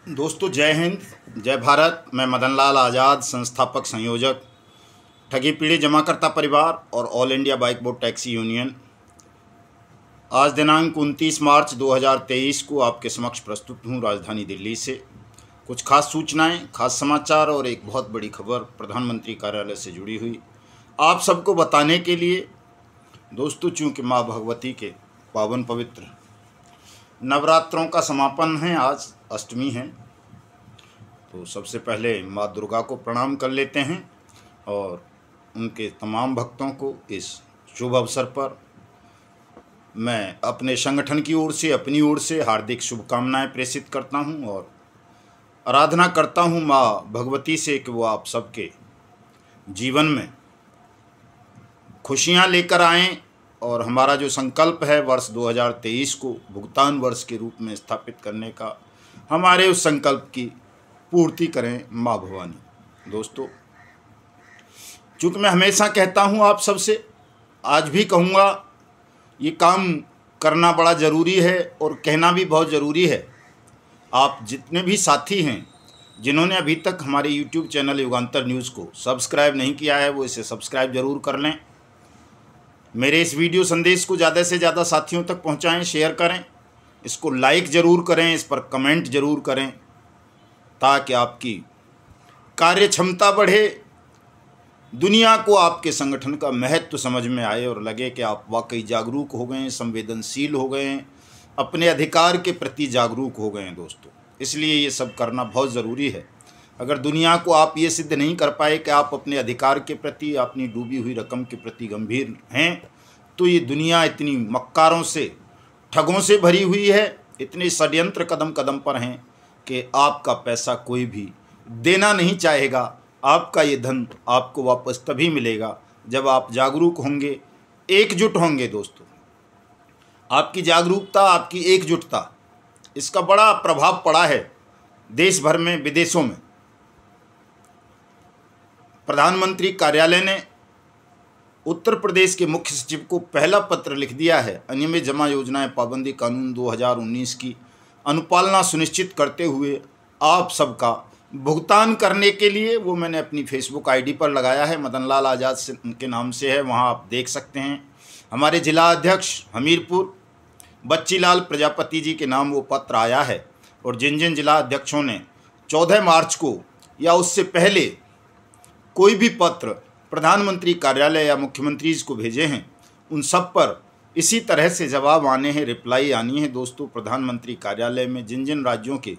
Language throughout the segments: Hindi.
दोस्तों जय हिंद, जय भारत। मैं मदन लाल आज़ाद, संस्थापक संयोजक ठगी पीढ़ी जमाकर्ता परिवार और all India bike board taxi union, आज दिनांक 29 मार्च 2023 को आपके समक्ष प्रस्तुत हूँ राजधानी दिल्ली से। कुछ खास सूचनाएं, खास समाचार और एक बहुत बड़ी खबर प्रधानमंत्री कार्यालय से जुड़ी हुई आप सबको बताने के लिए। दोस्तों, चूँकि माँ भगवती के पावन पवित्र नवरात्रों का समापन है, आज अष्टमी है, तो सबसे पहले माँ दुर्गा को प्रणाम कर लेते हैं और उनके तमाम भक्तों को इस शुभ अवसर पर मैं अपने संगठन की ओर से, अपनी ओर से हार्दिक शुभकामनाएं प्रेषित करता हूं और आराधना करता हूं माँ भगवती से कि वो आप सबके जीवन में खुशियां लेकर आएं और हमारा जो संकल्प है वर्ष 2023 को भुगतान वर्ष के रूप में स्थापित करने का, हमारे उस संकल्प की पूर्ति करें माँ भवानी। दोस्तों, चूँकि मैं हमेशा कहता हूँ आप सबसे, आज भी कहूँगा, ये काम करना बड़ा ज़रूरी है और कहना भी बहुत ज़रूरी है। आप जितने भी साथी हैं जिन्होंने अभी तक हमारे YouTube चैनल युगांतर न्यूज़ को सब्सक्राइब नहीं किया है, वो इसे सब्सक्राइब ज़रूर कर लें। मेरे इस वीडियो संदेश को ज़्यादा से ज़्यादा साथियों तक पहुँचाएँ, शेयर करें, इसको लाइक ज़रूर करें, इस पर कमेंट ज़रूर करें, ताकि आपकी कार्य क्षमता बढ़े, दुनिया को आपके संगठन का महत्व समझ में आए और लगे कि आप वाकई जागरूक हो गए हैं, संवेदनशील हो गए हैं, अपने अधिकार के प्रति जागरूक हो गए हैं। दोस्तों, इसलिए ये सब करना बहुत ज़रूरी है। अगर दुनिया को आप ये सिद्ध नहीं कर पाए कि आप अपने अधिकार के प्रति, अपनी डूबी हुई रकम के प्रति गंभीर हैं, तो ये दुनिया इतनी मक्कारों से, ठगों से भरी हुई है, इतने षड्यंत्र कदम कदम पर हैं कि आपका पैसा कोई भी देना नहीं चाहेगा। आपका ये धन आपको वापस तभी मिलेगा जब आप जागरूक होंगे, एकजुट होंगे। दोस्तों, आपकी जागरूकता, आपकी एकजुटता, इसका बड़ा प्रभाव पड़ा है देश भर में, विदेशों में। प्रधानमंत्री कार्यालय ने उत्तर प्रदेश के मुख्य सचिव को पहला पत्र लिख दिया है अनियमित जमा योजनाएं पाबंदी कानून 2019 की अनुपालना सुनिश्चित करते हुए आप सबका भुगतान करने के लिए। वो मैंने अपनी फेसबुक आईडी पर लगाया है, मदन लाल आज़ाद के नाम से है, वहाँ आप देख सकते हैं। हमारे जिला अध्यक्ष हमीरपुर बच्चीलाल प्रजापति जी के नाम वो पत्र आया है और जिन जिन जिला अध्यक्षों ने 14 मार्च को या उससे पहले कोई भी पत्र प्रधानमंत्री कार्यालय या मुख्यमंत्री जी को भेजे हैं, उन सब पर इसी तरह से जवाब आने हैं, रिप्लाई आनी है। दोस्तों, प्रधानमंत्री कार्यालय में जिन जिन राज्यों के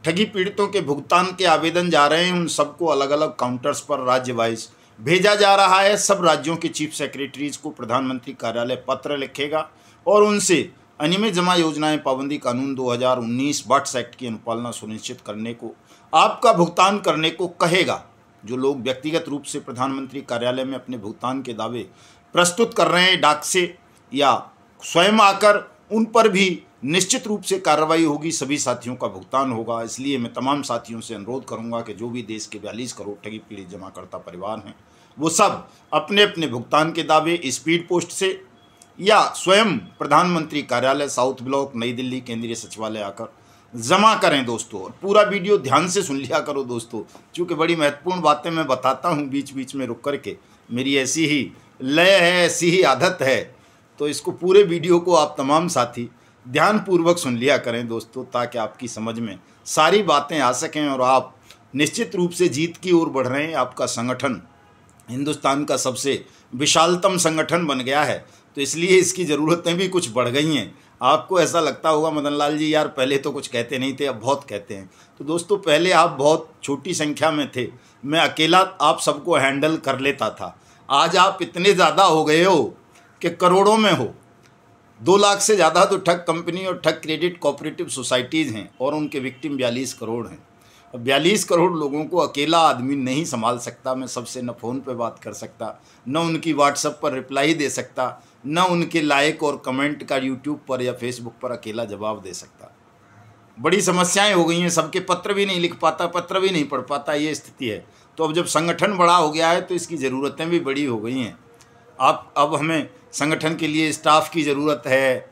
ठगी पीड़ितों के भुगतान के आवेदन जा रहे हैं, उन सबको अलग अलग काउंटर्स पर राज्य वाइज भेजा जा रहा है। सब राज्यों के चीफ सेक्रेटरीज को प्रधानमंत्री कार्यालय पत्र लिखेगा और उनसे अनियमित जमा योजनाएं पाबंदी कानून 2019 वाट्स एक्ट की अनुपालना सुनिश्चित करने को, आपका भुगतान करने को कहेगा। जो लोग व्यक्तिगत रूप से प्रधानमंत्री कार्यालय में अपने भुगतान के दावे प्रस्तुत कर रहे हैं डाक से या स्वयं आकर, उन पर भी निश्चित रूप से कार्रवाई होगी, सभी साथियों का भुगतान होगा। इसलिए मैं तमाम साथियों से अनुरोध करूंगा कि जो भी देश के 42 करोड़ ठगी पीड़ित जमाकर्ता परिवार हैं, वो सब अपने अपने भुगतान के दावे स्पीड पोस्ट से या स्वयं प्रधानमंत्री कार्यालय साउथ ब्लॉक नई दिल्ली केंद्रीय सचिवालय आकर जमा करें। दोस्तों, और पूरा वीडियो ध्यान से सुन लिया करो दोस्तों, क्योंकि बड़ी महत्वपूर्ण बातें मैं बताता हूँ बीच बीच में रुक करके। मेरी ऐसी ही लय है, ऐसी ही आदत है, तो इसको पूरे वीडियो को आप तमाम साथी ध्यानपूर्वक सुन लिया करें दोस्तों, ताकि आपकी समझ में सारी बातें आ सकें और आप निश्चित रूप से जीत की ओर बढ़ रहे हैं। आपका संगठन हिंदुस्तान का सबसे विशालतम संगठन बन गया है, तो इसलिए इसकी ज़रूरतें भी कुछ बढ़ गई हैं। आपको ऐसा लगता होगा मदन लाल जी यार पहले तो कुछ कहते नहीं थे, अब बहुत कहते हैं। तो दोस्तों, पहले आप बहुत छोटी संख्या में थे, मैं अकेला आप सबको हैंडल कर लेता था। आज आप इतने ज़्यादा हो गए हो कि करोड़ों में हो। 2 लाख से ज़्यादा तो ठग कंपनी और ठग क्रेडिट कोऑपरेटिव सोसाइटीज़ हैं और उनके विक्टिम 42 करोड़ हैं। अब 42 करोड़ लोगों को अकेला आदमी नहीं संभाल सकता। मैं सबसे न फ़ोन पे बात कर सकता, न उनकी व्हाट्सएप पर रिप्लाई दे सकता, न उनके लाइक और कमेंट का यूट्यूब पर या फेसबुक पर अकेला जवाब दे सकता। बड़ी समस्याएं हो गई हैं, सबके पत्र भी नहीं लिख पाता, पत्र भी नहीं पढ़ पाता, ये स्थिति है। तो अब जब संगठन बड़ा हो गया है तो इसकी ज़रूरतें भी बड़ी हो गई हैं। अब हमें संगठन के लिए स्टाफ की ज़रूरत है,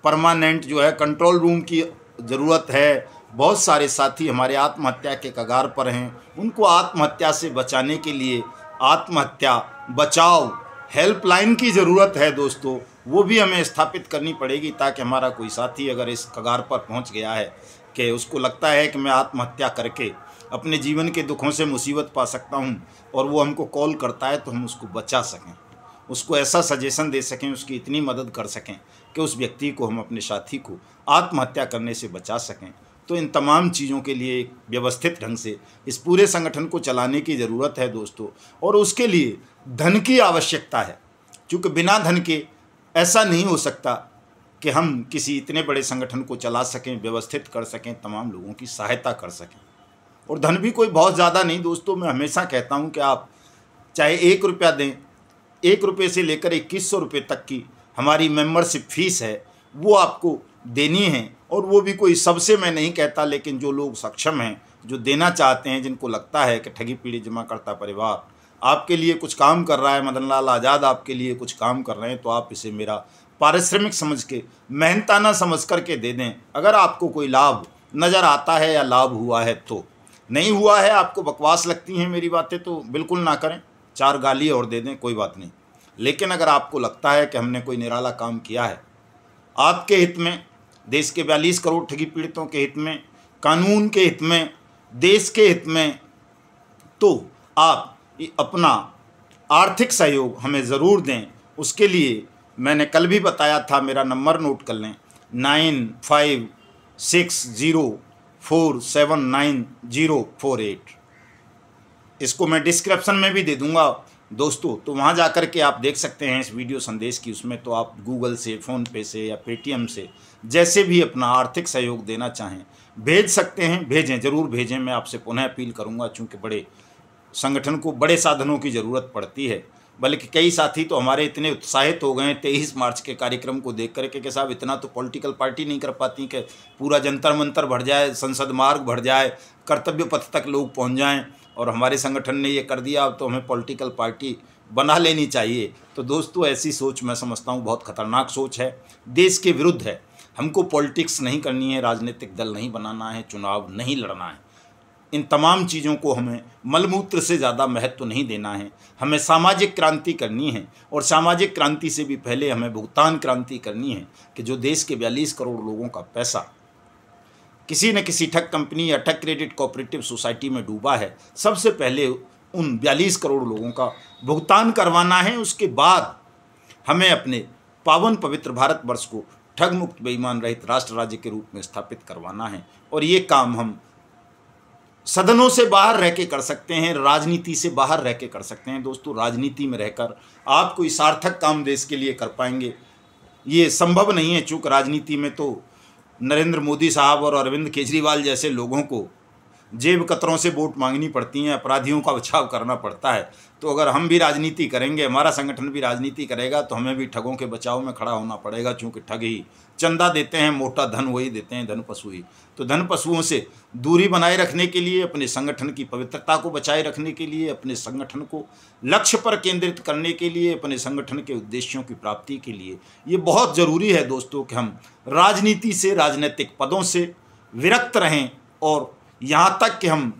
परमानेंट जो है कंट्रोल रूम की ज़रूरत है, बहुत सारे साथी हमारे आत्महत्या के कगार पर हैं। उनको आत्महत्या से बचाने के लिए आत्महत्या बचाओ हेल्पलाइन की ज़रूरत है दोस्तों, वो भी हमें स्थापित करनी पड़ेगी, ताकि हमारा कोई साथी अगर इस कगार पर पहुंच गया है कि उसको लगता है कि मैं आत्महत्या करके अपने जीवन के दुखों से मुसीबत पा सकता हूं, और वो हमको कॉल करता है, तो हम उसको बचा सकें, उसको ऐसा सजेशन दे सकें, उसकी इतनी मदद कर सकें कि उस व्यक्ति को, हम अपने साथी को आत्महत्या करने से बचा सकें। तो इन तमाम चीज़ों के लिए एक व्यवस्थित ढंग से इस पूरे संगठन को चलाने की ज़रूरत है दोस्तों, और उसके लिए धन की आवश्यकता है, क्योंकि बिना धन के ऐसा नहीं हो सकता कि हम किसी इतने बड़े संगठन को चला सकें, व्यवस्थित कर सकें, तमाम लोगों की सहायता कर सकें। और धन भी कोई बहुत ज़्यादा नहीं दोस्तों, मैं हमेशा कहता हूं कि आप चाहे 1 रुपया दें, 1 रुपये से लेकर 2100 रुपये तक की हमारी मेंबरशिप फीस है, वो आपको देनी है। और वो भी कोई सबसे मैं नहीं कहता, लेकिन जो लोग सक्षम हैं, जो देना चाहते हैं, जिनको लगता है कि ठगी पीढ़ी जमा करता परिवार आपके लिए कुछ काम कर रहा है, मदन लाल आज़ाद आपके लिए कुछ काम कर रहे हैं, तो आप इसे मेरा पारिश्रमिक समझ के, मेहनताना समझ करके दे दें। अगर आपको कोई लाभ नज़र आता है या लाभ हुआ है तो, नहीं हुआ है, आपको बकवास लगती हैं मेरी बातें, तो बिल्कुल ना करें, 4 गाली और दे दें, कोई बात नहीं। लेकिन अगर आपको लगता है कि हमने कोई निराला काम किया है आपके हित में, देश के 42 करोड़ ठगी पीड़ितों के हित में, कानून के हित में, देश के हित में, तो आप अपना आर्थिक सहयोग हमें ज़रूर दें। उसके लिए मैंने कल भी बताया था, मेरा नंबर नोट कर लें, 9560479048। इसको मैं डिस्क्रिप्शन में भी दे दूंगा दोस्तों, तो वहाँ जा कर के आप देख सकते हैं इस वीडियो संदेश की। उसमें तो आप गूगल से, फ़ोनपे से या पेटीएम से, जैसे भी अपना आर्थिक सहयोग देना चाहें भेज सकते हैं। भेजें, ज़रूर भेजें। मैं आपसे पुनः अपील करूँगा, चूँकि बड़े संगठन को बड़े साधनों की ज़रूरत पड़ती है। बल्कि कई साथी तो हमारे इतने उत्साहित हो गए 23 मार्च के कार्यक्रम को देख करके कि साहब इतना तो पॉलिटिकल पार्टी नहीं कर पाती कि पूरा जंतर मंतर भर जाए, संसद मार्ग भर जाए, कर्तव्य पथ तक लोग पहुंच जाएं, और हमारे संगठन ने ये कर दिया, अब तो हमें पॉलिटिकल पार्टी बना लेनी चाहिए। तो दोस्तों ऐसी सोच मैं समझता हूँ बहुत खतरनाक सोच है, देश के विरुद्ध है। हमको पॉलिटिक्स नहीं करनी है, राजनीतिक दल नहीं बनाना है, चुनाव नहीं लड़ना है। इन तमाम चीज़ों को हमें मलमूत्र से ज़्यादा महत्व नहीं देना है। हमें सामाजिक क्रांति करनी है, और सामाजिक क्रांति से भी पहले हमें भुगतान क्रांति करनी है कि जो देश के 42 करोड़ लोगों का पैसा किसी न किसी ठग कंपनी या ठग क्रेडिट कोऑपरेटिव सोसाइटी में डूबा है, सबसे पहले उन 42 करोड़ लोगों का भुगतान करवाना है। उसके बाद हमें अपने पावन पवित्र भारतवर्ष को ठग मुक्त बेईमान रहित राष्ट्र राज्य के रूप में स्थापित करवाना है। और ये काम हम सदनों से बाहर रह के कर सकते हैं, राजनीति से बाहर रह के कर सकते हैं। दोस्तों राजनीति में रहकर आप कोई सार्थक काम देश के लिए कर पाएंगे, ये संभव नहीं है। चूँकि राजनीति में तो नरेंद्र मोदी साहब और अरविंद केजरीवाल जैसे लोगों को जेब कतरों से वोट मांगनी पड़ती हैं, अपराधियों का बचाव करना पड़ता है। तो अगर हम भी राजनीति करेंगे, हमारा संगठन भी राजनीति करेगा, तो हमें भी ठगों के बचाव में खड़ा होना पड़ेगा। चूँकि ठग ही चंदा देते हैं, मोटा धन वही देते हैं, धन पशु ही। तो धन पशुओं से दूरी बनाए रखने के लिए, अपने संगठन की पवित्रता को बचाए रखने के लिए, अपने संगठन को लक्ष्य पर केंद्रित करने के लिए, अपने संगठन के उद्देश्यों की प्राप्ति के लिए ये बहुत ज़रूरी है दोस्तों कि हम राजनीति से, राजनीतिक पदों से विरक्त रहें, और यहाँ तक कि हम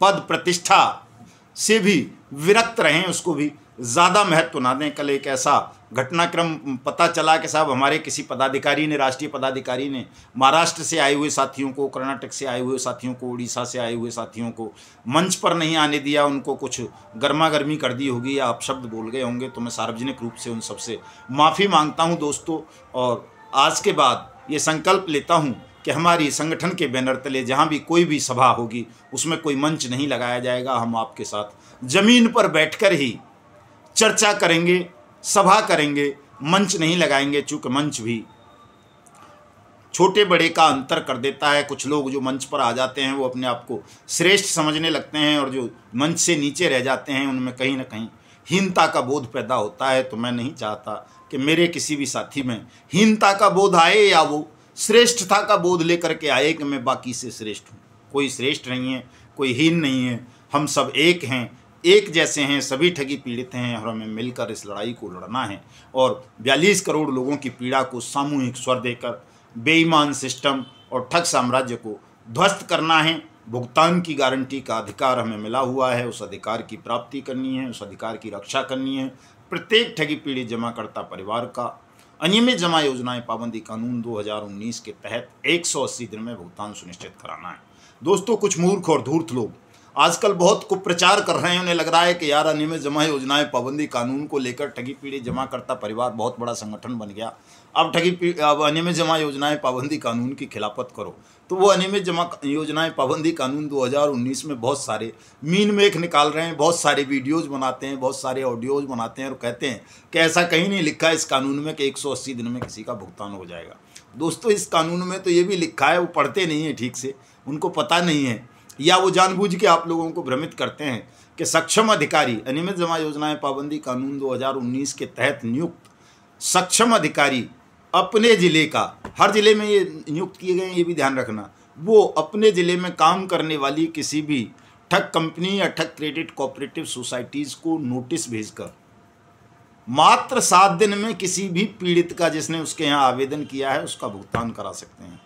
पद प्रतिष्ठा से भी विरक्त रहें, उसको भी ज़्यादा महत्व ना दें। कल एक ऐसा घटनाक्रम पता चला कि साहब हमारे किसी पदाधिकारी ने, राष्ट्रीय पदाधिकारी ने महाराष्ट्र से आए हुए साथियों को, कर्नाटक से आए हुए साथियों को, उड़ीसा से आए हुए साथियों को मंच पर नहीं आने दिया, उनको कुछ गर्मा गर्मी कर दी होगी या अपशब्द बोल गए होंगे। तो मैं सार्वजनिक रूप से उन सबसे माफ़ी मांगता हूँ दोस्तों, और आज के बाद ये संकल्प लेता हूँ कि हमारी संगठन के बैनर तले जहाँ भी कोई भी सभा होगी उसमें कोई मंच नहीं लगाया जाएगा। हम आपके साथ ज़मीन पर बैठकर ही चर्चा करेंगे, सभा करेंगे, मंच नहीं लगाएंगे। चूँकि मंच भी छोटे बड़े का अंतर कर देता है। कुछ लोग जो मंच पर आ जाते हैं वो अपने आप को श्रेष्ठ समझने लगते हैं, और जो मंच से नीचे रह जाते हैं उनमें कहीं ना कहीं हीनता का बोध पैदा होता है। तो मैं नहीं चाहता कि मेरे किसी भी साथी में हीनता का बोध आए, या वो श्रेष्ठता का बोध लेकर के आए कि मैं बाकी से श्रेष्ठ हूँ। कोई श्रेष्ठ नहीं है, कोई हीन नहीं है, हम सब एक हैं, एक जैसे हैं, सभी ठगी पीड़ित हैं, और हमें मिलकर इस लड़ाई को लड़ना है। और 42 करोड़ लोगों की पीड़ा को सामूहिक स्वर देकर बेईमान सिस्टम और ठग साम्राज्य को ध्वस्त करना है। भुगतान की गारंटी का अधिकार हमें मिला हुआ है, उस अधिकार की प्राप्ति करनी है, उस अधिकार की रक्षा करनी है। प्रत्येक ठगी पीड़ित जमाकर्ता परिवार का अनियमित जमा योजनाएं पाबंदी कानून 2019 के तहत 180 दिन में भुगतान सुनिश्चित कराना है। दोस्तों, कुछ मूर्ख और धूर्त लोग आजकल बहुत कुप्रचार कर रहे हैं। उन्हें लग रहा है कि यार अनियमित जमा योजनाएं पाबंदी कानून को लेकर ठगी पीड़ित जमाकर्ता परिवार बहुत बड़ा संगठन बन गया। अब अब अनियमित जमा योजनाएं पाबंदी कानून की खिलाफत करो। तो वो अनियमित जमा योजनाएं पाबंदी कानून 2019 में बहुत सारे मीन मेख निकाल रहे हैं, बहुत सारे वीडियोज बनाते हैं, बहुत सारे ऑडियोज बनाते हैं और कहते हैं कि ऐसा कहीं नहीं लिखा है इस कानून में कि 180 दिन में किसी का भुगतान हो जाएगा। दोस्तों, इस कानून में तो ये भी लिखा है, वो पढ़ते नहीं है ठीक से, उनको पता नहीं है, या वो जानबूझ के आप लोगों को भ्रमित करते हैं कि सक्षम अधिकारी, अनियमित जमा योजनाएं पाबंदी कानून 2019 के तहत नियुक्त सक्षम अधिकारी अपने ज़िले का, हर ज़िले में ये नियुक्त किए गए हैं, ये भी ध्यान रखना, वो अपने ज़िले में काम करने वाली किसी भी ठग कंपनी या ठग क्रेडिट कोऑपरेटिव सोसाइटीज़ को नोटिस भेजकर मात्र 7 दिन में किसी भी पीड़ित का जिसने उसके यहाँ आवेदन किया है उसका भुगतान करा सकते हैं।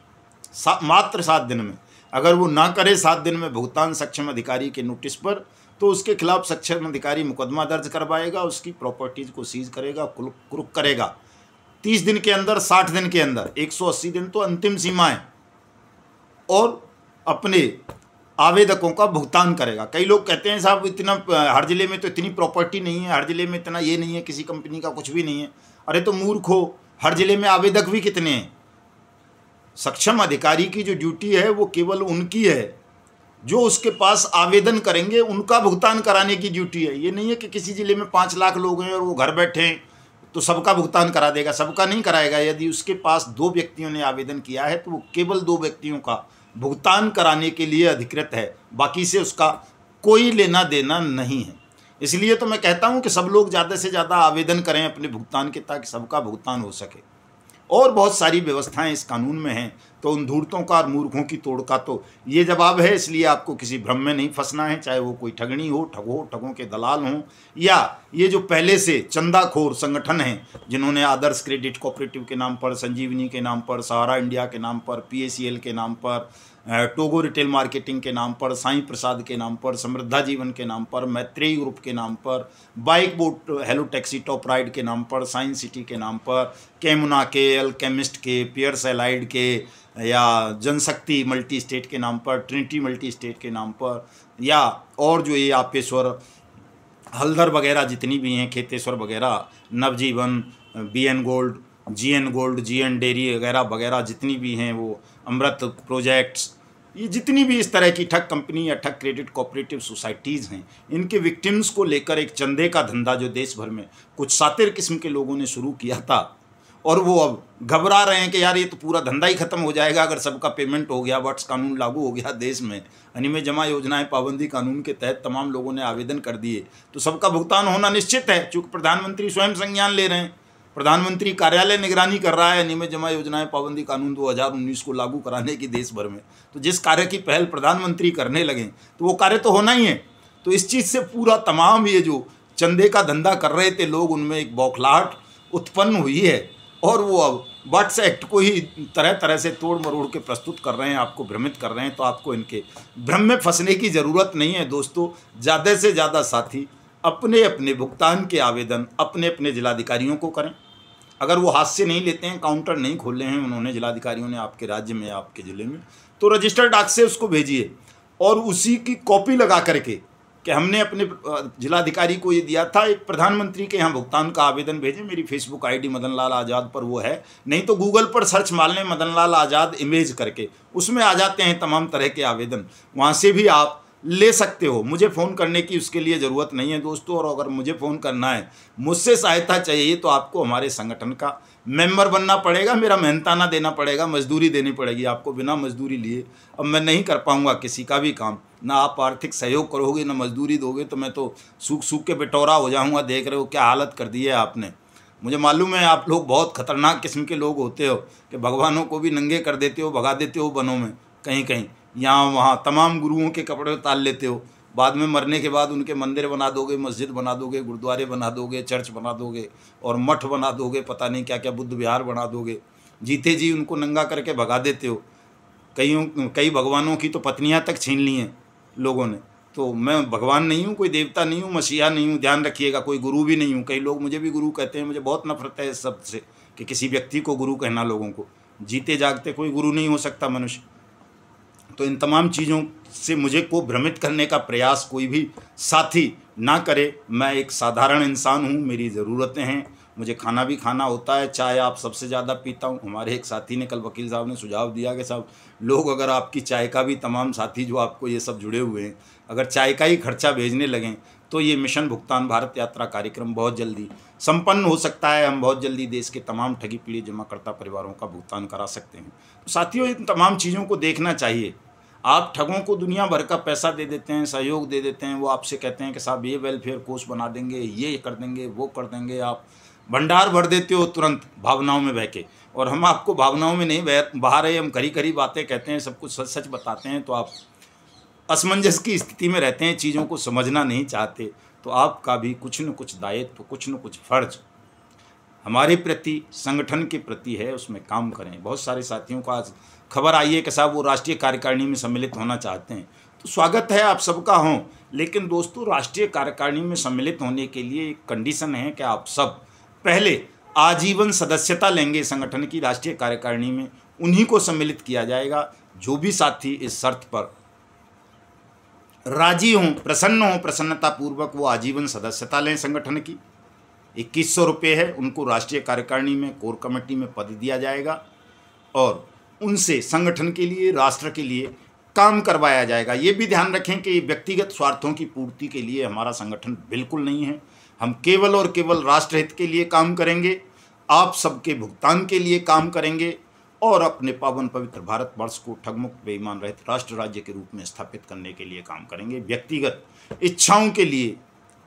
मात्र 7 दिन में। अगर वो ना करे 7 दिन में भुगतान सक्षम अधिकारी के नोटिस पर, तो उसके खिलाफ सक्षम अधिकारी मुकदमा दर्ज करवाएगा, उसकी प्रॉपर्टीज को सीज करेगा, कुर्क करेगा। 30 दिन के अंदर, 60 दिन के अंदर, 180 दिन तो अंतिम सीमा है, और अपने आवेदकों का भुगतान करेगा। कई लोग कहते हैं साहब इतना हर ज़िले में तो इतनी प्रॉपर्टी नहीं है, हर ज़िले में इतना ये नहीं है, किसी कंपनी का कुछ भी नहीं है। अरे तो मूर्ख हो, हर ज़िले में आवेदक भी कितने हैं। सक्षम अधिकारी की जो ड्यूटी है वो केवल उनकी है जो उसके पास आवेदन करेंगे, उनका भुगतान कराने की ड्यूटी है। ये नहीं है कि किसी ज़िले में 5 लाख लोग हैं और वो घर बैठे हैं तो सबका भुगतान करा देगा, सबका नहीं कराएगा। यदि उसके पास 2 व्यक्तियों ने आवेदन किया है तो वो केवल 2 व्यक्तियों का भुगतान कराने के लिए अधिकृत है, बाकी से उसका कोई लेना देना नहीं है। इसलिए तो मैं कहता हूँ कि सब लोग ज़्यादा से ज़्यादा आवेदन करें अपने भुगतान के, ताकि सबका भुगतान हो सके। और बहुत सारी व्यवस्थाएं इस कानून में हैं। तो उन धूर्तों का और मूर्खों की तोड़ का तो ये जवाब है। इसलिए आपको किसी भ्रम में नहीं फंसना है, चाहे वो कोई ठगनी हो, ठगों के दलाल हों, या ये जो पहले से चंदाखोर संगठन हैं जिन्होंने आदर्श क्रेडिट कोऑपरेटिव के नाम पर, संजीवनी के नाम पर, सहारा इंडिया के नाम पर, PACL के नाम पर, टोगो रिटेल मार्केटिंग के नाम पर, साईं प्रसाद के नाम पर, समृद्धा जीवन के नाम पर, मैत्रेयी ग्रुप के नाम पर, bike boat hello taxi top ride के नाम पर, साइंस सिटी के नाम पर, कैमुना के, अल्केमिस्ट के, पियर्स एलाइड के, या जनशक्ति मल्टी स्टेट के नाम पर, ट्रिनिटी मल्टी स्टेट के नाम पर, या और जो ये आपेश्वर, हल्दर वगैरह जितनी भी हैं, खेतेश्वर वगैरह, नवजीवन, BN gold, GN gold, GN dairy वगैरह वगैरह जितनी भी हैं, वो अमृत प्रोजेक्ट्स, ये जितनी भी इस तरह की ठग कंपनी या ठग क्रेडिट कोऑपरेटिव सोसाइटीज़ हैं, इनके विक्टिम्स को लेकर एक चंदे का धंधा जो देश भर में कुछ सातिर किस्म के लोगों ने शुरू किया था, और वो अब घबरा रहे हैं कि यार ये तो पूरा धंधा ही खत्म हो जाएगा अगर सबका पेमेंट हो गया, वट्स कानून लागू हो गया देश में, अनियमित जमा योजनाएं पाबंदी कानून के तहत तमाम लोगों ने आवेदन कर दिए तो सबका भुगतान होना निश्चित है। चूँकि प्रधानमंत्री स्वयं संज्ञान ले रहे हैं, प्रधानमंत्री कार्यालय निगरानी कर रहा है अनियमित जमा योजनाएं पाबंदी कानून 2019 को लागू कराने की देश भर में, तो जिस कार्य की पहल प्रधानमंत्री करने लगे तो वो कार्य तो होना ही है। तो इस चीज़ से पूरा तमाम ये जो चंदे का धंधा कर रहे थे लोग, उनमें एक बौखलाहट उत्पन्न हुई है, और वो अब वट्स एक्ट को ही तरह तरह से तोड़ मरोड़ के प्रस्तुत कर रहे हैं, आपको भ्रमित कर रहे हैं। तो आपको इनके भ्रम में फंसने की ज़रूरत नहीं है दोस्तों। ज़्यादा से ज़्यादा साथी अपने अपने भुगतान के आवेदन अपने अपने जिलाधिकारियों को करें। अगर वो हाथ से नहीं लेते हैं, काउंटर नहीं खोले हैं उन्होंने, जिलाधिकारियों ने आपके राज्य में, आपके ज़िले में, तो रजिस्टर्ड डाक से उसको भेजिए, और उसी की कॉपी लगा करके कि हमने अपने जिलाधिकारी को ये दिया था, एक प्रधानमंत्री के यहाँ भुगतान का आवेदन भेजें। मेरी फेसबुक ID मदन लाल आज़ाद पर वो है, नहीं तो गूगल पर सर्च मार लें मदन लाल आज़ाद इमेज करके, उसमें आ जाते हैं तमाम तरह के आवेदन, वहाँ से भी आप ले सकते हो। मुझे फ़ोन करने की उसके लिए ज़रूरत नहीं है दोस्तों, और अगर मुझे फ़ोन करना है, मुझसे सहायता चाहिए, तो आपको हमारे संगठन का मेंबर बनना पड़ेगा, मेरा मेहनताना देना पड़ेगा, मजदूरी देनी पड़ेगी आपको। बिना मजदूरी लिए अब मैं नहीं कर पाऊँगा किसी का भी काम, ना आप आर्थिक सहयोग करोगे ना मजदूरी दोगे, तो मैं तो सूख सूख के बेटौरा हो जाऊँगा। देख रहे हो क्या हालत कर दी है आपने। मुझे मालूम है आप लोग बहुत खतरनाक किस्म के लोग होते हो कि भगवानों को भी नंगे कर देते हो, भगा देते हो वनों में, कहीं कहीं यहाँ वहाँ, तमाम गुरुओं के कपड़े उतार लेते हो, बाद में मरने के बाद उनके मंदिर बना दोगे, मस्जिद बना दोगे, गुरुद्वारे बना दोगे, चर्च बना दोगे, और मठ बना दोगे, पता नहीं क्या क्या बुद्ध विहार बना दोगे। जीते जी उनको नंगा करके भगा देते हो। कई भगवानों की तो पत्नियां तक छीन ली हैं लोगों ने। तो मैं भगवान नहीं हूँ, कोई देवता नहीं हूँ, मसीहा नहीं हूँ, ध्यान रखिएगा, कोई गुरु भी नहीं हूँ। कई लोग मुझे भी गुरु कहते हैं, मुझे बहुत नफरत है इस शब्द से कि किसी व्यक्ति को गुरु कहना। लोगों को जीते जागते कोई गुरु नहीं हो सकता मनुष्य। तो इन तमाम चीज़ों से मुझे को भ्रमित करने का प्रयास कोई भी साथी ना करे। मैं एक साधारण इंसान हूँ, मेरी ज़रूरतें हैं, मुझे खाना भी खाना होता है, चाय आप सबसे ज़्यादा पीता हूँ। हमारे एक साथी ने कल, वकील साहब ने सुझाव दिया कि साहब लोग अगर आपकी चाय का भी, तमाम साथी जो आपको ये सब जुड़े हुए हैं, अगर चाय का ही खर्चा भेजने लगें तो ये मिशन भुगतान भारत यात्रा कार्यक्रम बहुत जल्दी संपन्न हो सकता है। हम बहुत जल्दी देश के तमाम ठगी पीड़ित जमाकर्ता परिवारों का भुगतान करा सकते हैं। तो साथियों, इन तमाम चीज़ों को देखना चाहिए। आप ठगों को दुनिया भर का पैसा दे देते हैं, सहयोग दे देते हैं, वो आपसे कहते हैं कि साहब ये वेलफेयर कोष बना देंगे, ये कर देंगे, वो कर देंगे। आप भंडार भर देते हो तुरंत भावनाओं में बह के, और हम आपको भावनाओं में नहीं बहा रहे, हम खरी खरी बातें कहते हैं, सब कुछ सच सच बताते हैं। तो आप असमंजस की स्थिति में रहते हैं, चीज़ों को समझना नहीं चाहते। तो आपका भी कुछ न कुछ दायित्व, कुछ न कुछ फर्ज हमारे प्रति, संगठन के प्रति है, उसमें काम करें। बहुत सारे साथियों का आज खबर आई है कि साहब वो राष्ट्रीय कार्यकारिणी में सम्मिलित होना चाहते हैं। तो स्वागत है आप सबका हों, लेकिन दोस्तों राष्ट्रीय कार्यकारिणी में सम्मिलित होने के लिए एक कंडीशन है कि आप सब पहले आजीवन सदस्यता लेंगे संगठन की। राष्ट्रीय कार्यकारिणी में उन्हीं को सम्मिलित किया जाएगा जो भी साथी इस शर्त पर राजी हों, प्रसन्न हों, प्रसन्नतापूर्वक वो आजीवन सदस्यता लें संगठन की। 2100 रुपये है, उनको राष्ट्रीय कार्यकारिणी में कोर कमेटी में पद दिया जाएगा और उनसे संगठन के लिए, राष्ट्र के लिए काम करवाया जाएगा। ये भी ध्यान रखें कि व्यक्तिगत स्वार्थों की पूर्ति के लिए हमारा संगठन बिल्कुल नहीं है। हम केवल और केवल राष्ट्रहित के लिए काम करेंगे, आप सबके भुगतान के लिए काम करेंगे और अपने पावन पवित्र भारतवर्ष को ठगमुक्त, बेईमान रहित राष्ट्र राज्य के रूप में स्थापित करने के लिए काम करेंगे। व्यक्तिगत इच्छाओं के लिए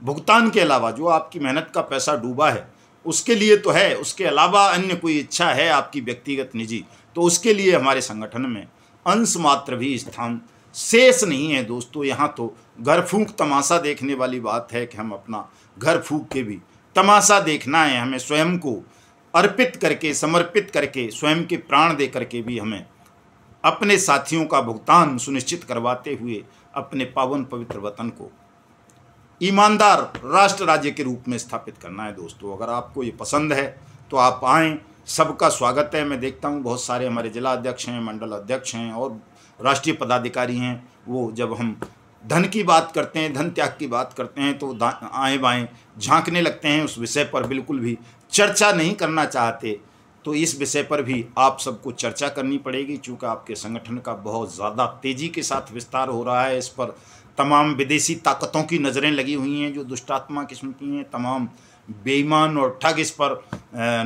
भुगतान के अलावा, जो आपकी मेहनत का पैसा डूबा है उसके लिए तो है, उसके अलावा अन्य कोई इच्छा है आपकी व्यक्तिगत निजी, तो उसके लिए हमारे संगठन में अंश मात्र भी स्थान शेष नहीं है। दोस्तों यहाँ तो घर फूंक तमाशा देखने वाली बात है कि हम अपना घर फूंक के भी तमाशा देखना है। हमें स्वयं को अर्पित करके, समर्पित करके, स्वयं के प्राण दे करके भी हमें अपने साथियों का भुगतान सुनिश्चित करवाते हुए अपने पावन पवित्र वतन को ईमानदार राष्ट्र राज्य के रूप में स्थापित करना है। दोस्तों अगर आपको ये पसंद है तो आप आएँ, सबका स्वागत है। मैं देखता हूँ बहुत सारे हमारे जिला अध्यक्ष हैं, मंडल अध्यक्ष हैं और राष्ट्रीय पदाधिकारी हैं, वो जब हम धन की बात करते हैं, धन त्याग की बात करते हैं तो आएँ बाएँ झांकने लगते हैं, उस विषय पर बिल्कुल भी चर्चा नहीं करना चाहते। तो इस विषय पर भी आप सबको चर्चा करनी पड़ेगी, चूँकि आपके संगठन का बहुत ज़्यादा तेज़ी के साथ विस्तार हो रहा है। इस पर तमाम विदेशी ताकतों की नज़रें लगी हुई हैं जो दुष्टात्मा किस्म की हैं, तमाम बेईमान और ठग इस पर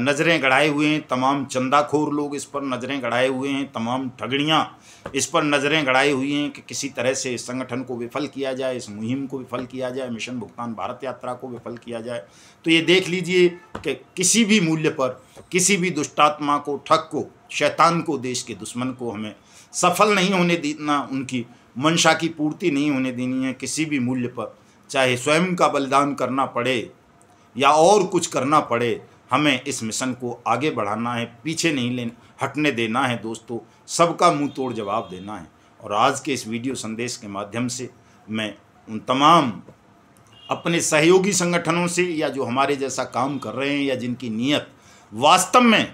नज़रें गड़ाए हुए हैं, तमाम चंदाखोर लोग इस पर नज़रें गड़ाए हुए हैं, तमाम ठगड़ियाँ इस पर नज़रें गड़ाई हुई हैं कि किसी तरह से इस संगठन को विफल किया जाए, इस मुहिम को विफल किया जाए, मिशन भुगतान भारत यात्रा को विफल किया जाए। तो ये देख लीजिए कि किसी भी मूल्य पर किसी भी दुष्टात्मा को, ठग को, शैतान को, देश के दुश्मन को हमें सफल नहीं होने देना, उनकी मंशा की पूर्ति नहीं होने देनी है किसी भी मूल्य पर। चाहे स्वयं का बलिदान करना पड़े या और कुछ करना पड़े, हमें इस मिशन को आगे बढ़ाना है, पीछे नहीं हटने देना है। दोस्तों सबका मुंह तोड़ जवाब देना है। और आज के इस वीडियो संदेश के माध्यम से मैं उन तमाम अपने सहयोगी संगठनों से या जो हमारे जैसा काम कर रहे हैं या जिनकी नीयत वास्तव में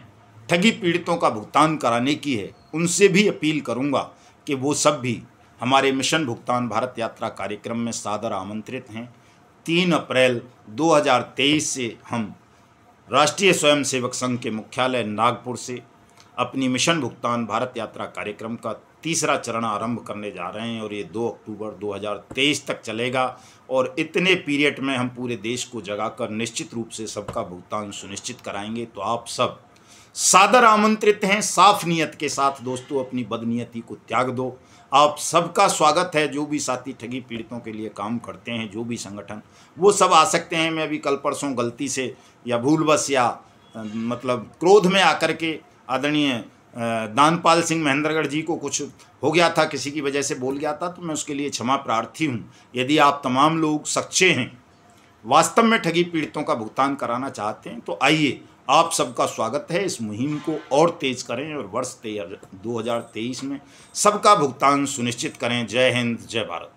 ठगी पीड़ितों का भुगतान कराने की है, उनसे भी अपील करूंगा कि वो सब भी हमारे मिशन भुगतान भारत यात्रा कार्यक्रम में सादर आमंत्रित हैं। 3 अप्रैल 2023 से हम राष्ट्रीय स्वयंसेवक संघ के मुख्यालय नागपुर से अपनी मिशन भुगतान भारत यात्रा कार्यक्रम का तीसरा चरण आरंभ करने जा रहे हैं और ये 2 अक्टूबर 2023 तक चलेगा। और इतने पीरियड में हम पूरे देश को जगाकर निश्चित रूप से सबका भुगतान सुनिश्चित कराएंगे। तो आप सब सादर आमंत्रित हैं। साफ नियत के साथ दोस्तों अपनी बदनीयती को त्याग दो। आप सबका स्वागत है। जो भी साथी ठगी पीड़ितों के लिए काम करते हैं, जो भी संगठन, वो सब आ सकते हैं। मैं अभी कल परसों गलती से या भूलवश या मतलब क्रोध में आकर के आदरणीय दानपाल सिंह महेंद्रगढ़ जी को कुछ हो गया था, किसी की वजह से बोल गया था, तो मैं उसके लिए क्षमा प्रार्थी हूँ। यदि आप तमाम लोग सच्चे हैं, वास्तव में ठगी पीड़ितों का भुगतान कराना चाहते हैं, तो आइए आप सबका स्वागत है। इस मुहिम को और तेज करें और वर्ष 2023 में सबका भुगतान सुनिश्चित करें। जय हिंद, जय भारत।